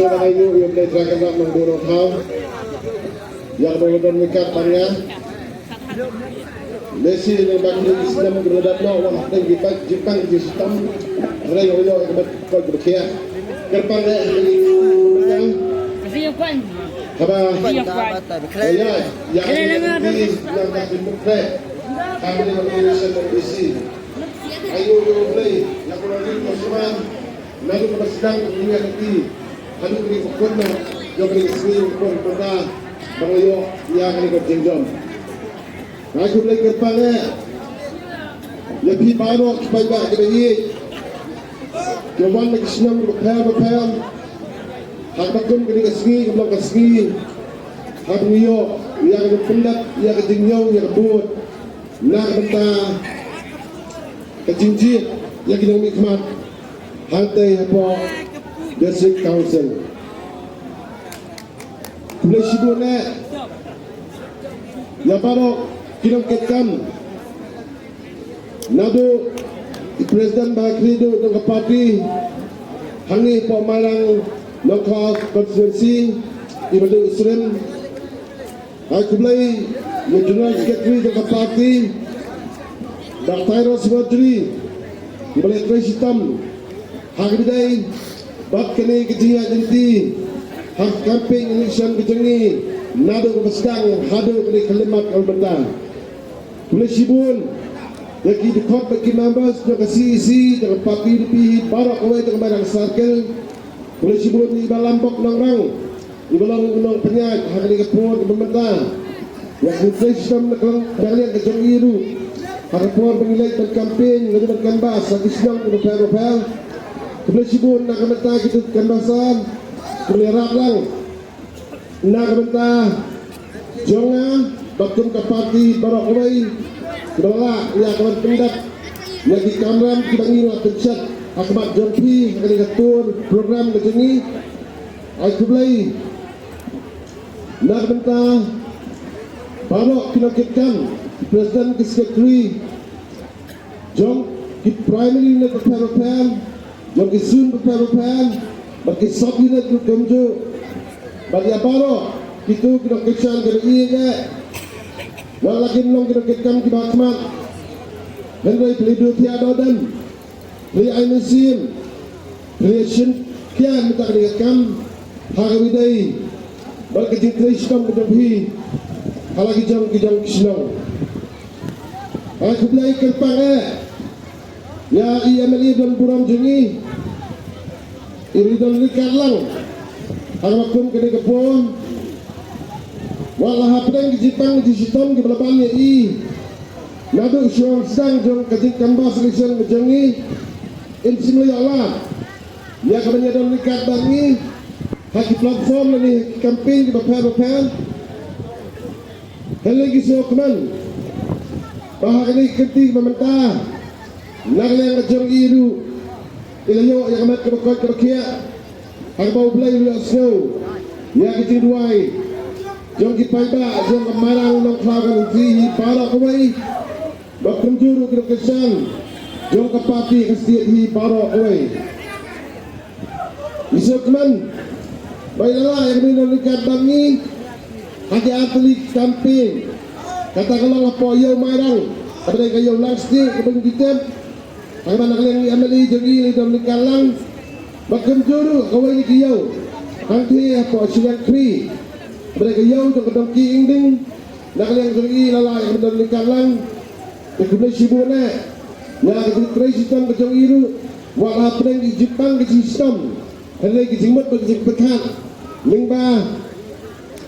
na kayo yung letra ka ng burong haw. Yang berlaku dekat tanya. Messi dan Bakri Islam berdatno wah dan Jepang di sistem rayo yang kau berkaya. Kerpan yang Siapkan. Kaba ya yang ini yang tak dimukre kami di Malaysia dan isi ayo play yang berlaku Osman lalu bersedang ini nanti lalu beri pukul yang beri isi pukul pada bangayo yang ini berjenjang aku play kerpane lebih baru supaya kita Jawan lagi senang berpel Hakakun kini kasih, kebelah kasih. Hak niyo, yang berpendak, yang kejingjau, yang kebut. Nak bentah kejingjit, yang kini nikmat. Hantai apa District Council. Kebelah sibuknya, yang baru kini ketkan. Nado Presiden Bakri itu dengan parti Hangi pemarang Local Constituency Ibadu Isrim aku mulai General Secretary dengan parti Dr. Roswadri Ibadu Krisitam Hak bidai Bab kini kejian jenti Hak camping election kejengi Nado kebesedang Hadu kini kalimat al-benda Boleh sibun Yaki dikot bagi members dengan CEC dengan parti lebih barak awal dengan barang circle boleh sibuk di balampok nang di balang penyat hari kepon pemerintah yang sistem kalian kejong iru harapon penilai berkampanye lalu berkanbas lagi sedang berpel-pel boleh sibuk nak kementah gitu kanbasan boleh raplang nak kementah jonga baktum ke parti barak awal kedua yang akan pendat yang di kamram kita ingin pencet akibat jompi akan diatur program kejengi aku belai nak bentah baru kinakitkan Presiden Sekretari jom ki primary unit berpel-pel jom ki soon berpel-pel bagi sub unit berkunjuk bagi baru itu kinakitkan kena iya Walakin long kinakitkan kibatmat Henry pelidu tiada dan Peli museum Creation kian minta kinakitkan Harwidai Balkajin Krishtam kedampi Halagi jam kijang kisinong Aku belai kerpang Ya IMLI dan Buram Jengi Iridon likat lang Harakum kena kepon Walau hapdeng di Jepang di sistem di belapannya nado syuang sedang jong kajik kambas risen kejengi insimli Allah ya kabanya dan likat bangi haki platform ini campaign di bapel lagi sokman bahag ini ketik mementah naglang kejong iru ilayo yang amat kebakot kebakia hagbau belai ulas snow ya kecil duai jom kipaiba jom kemarang nong klagan fihi para kawai bakun juru kesan jom kapati kestiat hi para kawai isokman baiklah yang ini dekat bangi hati atlet campaign katakanlah apa yo marang ada kayo lasti kebun kitab ang mana kalian amali jogi dalam kalang bakun juru kawai ni kiyo hanti apa silang kri mereka jauh ke kedong kiingding nak yang segi lalai yang dalam kalang kemudian sibuknya yang kemudian sistem kejong iru walau apa yang di Jepang ke sistem hari ke jimut bagi pekat lingba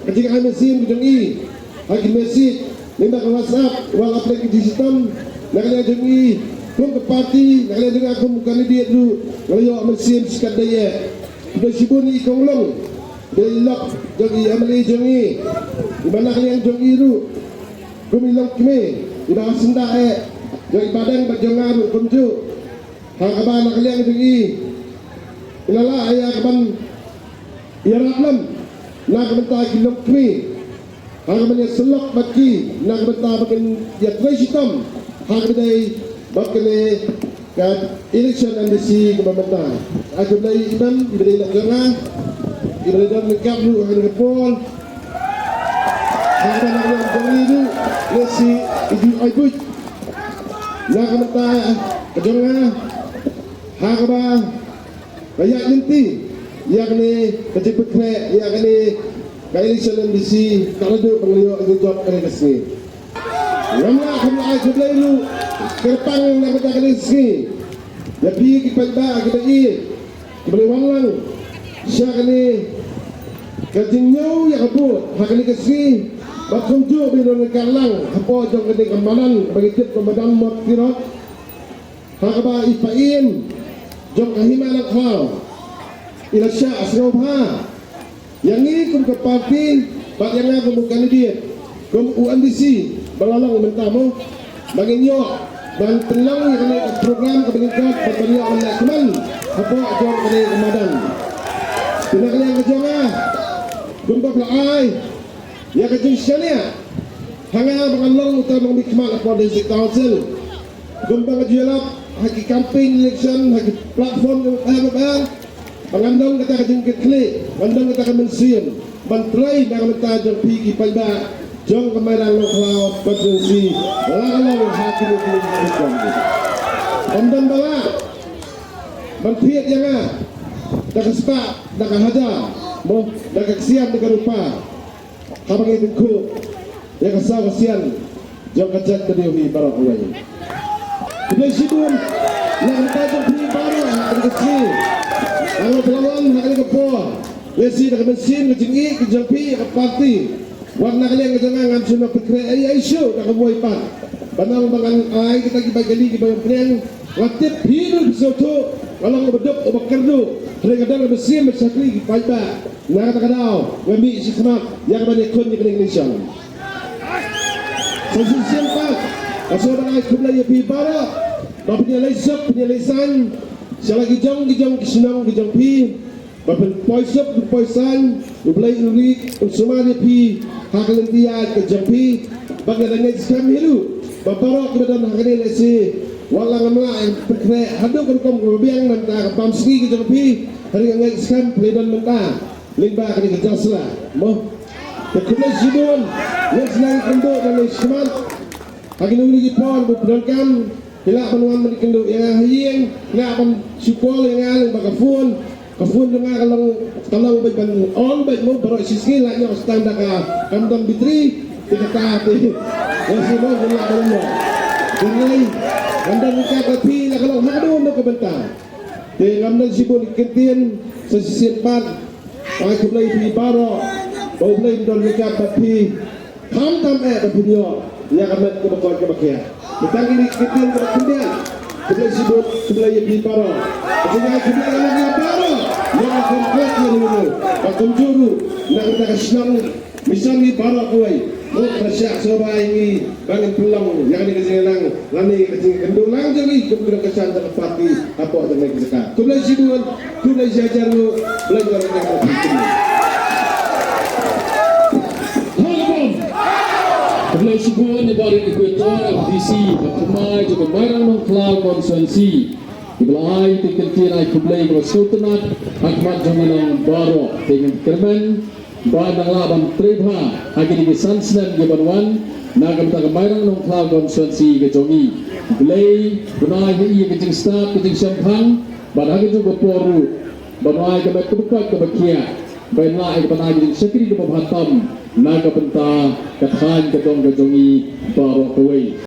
ketika mesin kejong i lagi mesin lingba ke WhatsApp walau apa yang di sistem nak yang kejong i pun ke parti nak yang dengar aku bukan dia dulu kalau mesin sekat daya kemudian sibuk ni ikonglong Belok jogi amali jogi di mana kalian jogi itu kumilong kime di bawah senda jogi badan berjongar kunju hang abang kalian jogi ilala ayah kaban iaraplam nak bentar kilong kime hang abang selok baki nak bentar bagian dia tresitam hang bedai bakale kan election embassy ke bentar aku bedai imam bedai nak jangan ibadah lengkap lu akan kepol. Hamba nak joni du lesi idu aibut. Nak mata kejonga. Hamba kayak inti yakni kejepit yakni kaili salam bisi kaladu pengliyo job kali kesini. Ngamla khamla ai kublai lu kerpang nak mata kali kesini. Jadi kita kita boleh walang siapa ni kajingnyau ya kabut hakni kasi bakum jo bilang kalang apa jong kene kemalan bagi tip kemadam mot kirot hakaba ipain jong kahimalang kau ilasya asrobha yang ini kum ke parti pak yang aku bukan dia kum UNDC balalang mentamu bagi nyok dan telang yang kena program kebeningkat berbanyak oleh teman apa ajar kena kemadan tidak kena yang kejangah gumpa pelai ya kejeng syariah hanya mengalong utama mikmat apa district council gumpa kejualap haki campaign election haki platform yang apa pengandang kata kejeng keklik pengandang kata kemensian menteri dan mentajam pergi pada jong kemarin lokal potensi lalu hakim hukum Omdan bala Bantiat yang dah sepak dah hajar mo dah kesian dengan rupa kabang itu ku yang kesal kesian jong kacet kediohi barang ulai bila sidun yang tajam di barang kecil kalau pelawan nak kepo lesi dah mesin kejengi kejampi ke parti warna kalian kejangan ngam semua pikir ay isu dah kebuai pan banang bangan ay kita kibagi kibagi penyang latip hidup soto kalau ngobedok obakerdo kadang-kadang mesin mencakli kibagi nak kadang ngambil sikmat yang banyak kon di Indonesia sosial pak asal ay kublai pi bara bapnya leisap punya lesan selagi jong kisenang kijong pi bapen poisop poisan ublai urik usumani pi hakalentiat kejampi bagaimana skam hilu baparok kemudian hakani lesi walang amla pekre hadok kom gobiang menta pamski kejampi hari ngai skam pledan menta limba kani kejasla mo tekune sidon nesnang kendo dan lesman hakini uli pon berangkam hilak penuan mendikendo yang hayeng nak pun sukol yang bagafun kafun dengan kalau bagian all baik mau berok sisi lagi harus tanda ka kandang bitri tidak taati yang semua gelak belum jadi kandang muka tapi nak kalau hadu nak kebentar di kandang sibuk diketin sisi empat pakai kublai pi baro bau kublai don muka tapi tam punya yang amat kebakar kebakia kita ini ketin kemudian kublai sibuk kublai pi baro jadi kublai lagi baro yang komplit ini bakum juru nak kita kesenang misalnya para kuai mau bersyak soba ini bangun pulang yang ini kesenang lani kendulang jadi kemudian kesan terpati apa yang lagi sekat kulai sidun kulai jajar lu belajar yang berpikir kulai sidun di bawah ekuator FDC berkemai juga barang mengkelar konsensi Ibelai tikel-tikel ay kublay ko sultanat hakmat jangan baro dengan kerman badang laban trebha hagi di sansnan gebanwan nagam ta kemairang nong klau konsensi kejongi Ibelai bunai hi kejing staf kejing sampang badang juga poru bunai kebat kebuka kebakia bainlah ay kebanai kejing sekri ke pemhatam naga penta kathan kedong kejongi baro kuwai